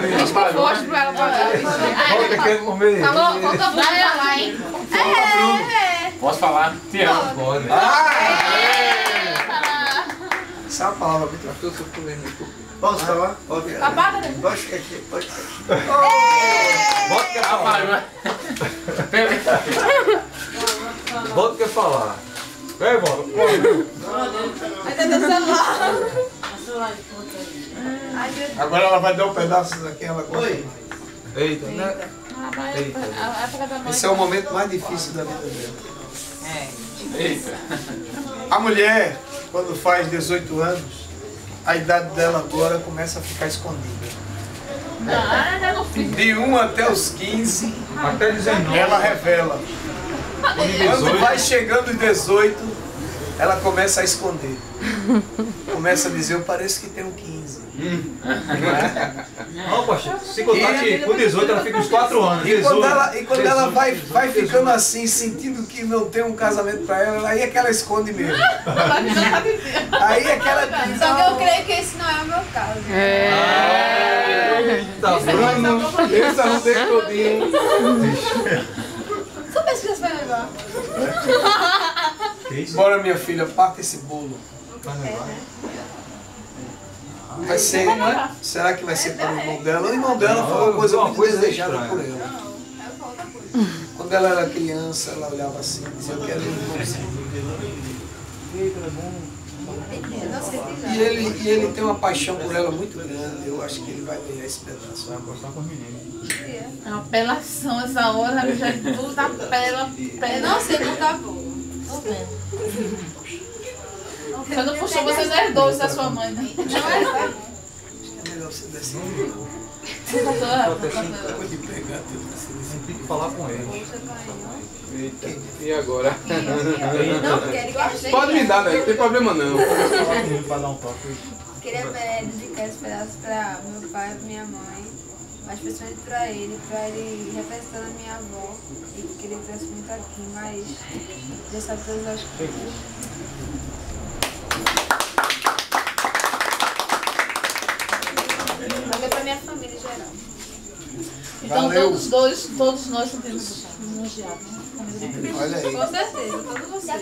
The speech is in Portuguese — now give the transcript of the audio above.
Diz com força pra ela pagar. Falou, falta pra ela, hein? Posso falar? Te amo. Pode. Essa é uma palavra muito forte. Posso falar? Pode. Papada, né? Pode ficar aqui, pode ficar aqui. Bota quer falar. Bota quer falar. Vem, bora. Vai ter celular. Agora ela vai dar um pedaço daqui, ela gosta. Eita, né? Esse é o momento mais difícil da vida dela. Eita. A mulher, quando faz 18 anos, a idade dela agora começa a ficar escondida. De 1 até os 15, Até 19. ela revela. Quando vai chegando os 18, ela começa a esconder. Começa a dizer, eu pareço que tenho 15. Não, poxa, se contar que com 18 ela fica uns 4 anos. E quando ela vai ficando assim, sentindo que não tem um casamento pra ela, aí é que ela esconde mesmo. Aí é que ela diz, Só que eu creio que esse não é o meu caso. Tá Bruno, esse não tem todinho. Só pensa que você vai levar. Bora, minha filha, parta esse bolo. Vai ser, será que vai ser para o irmão dela? O irmão dela foi uma coisa muito desejada por ela. Quando ela era criança, ela olhava assim e dizia, eu quero um irmãozinho. E ele tem uma paixão por ela muito grande, eu acho que ele vai ganhar esse pedaço. Vai gostar com os meninos. É uma apelação essa hora, a bicha tudo tá pela. Eu não sei como tá bom. Tô vendo. Você não puxou, você não herdou isso da sua mãe, né? Não é? Acho que é melhor você descer. Depois de pegar tudo assim. Tem que falar com ele. Eita. E agora? Não quero que Pode me dar, velho. Não tem problema não. Queria dedicar esse pedaço para meu pai e minha mãe, mas principalmente para ele representando a minha avó, e que ele trouxe muito aqui, mas Deus sabe todas as coisas. Valeu para minha família em geral. Então todos nós sentimos homenageados. Olha aí. Com certeza, todos vocês.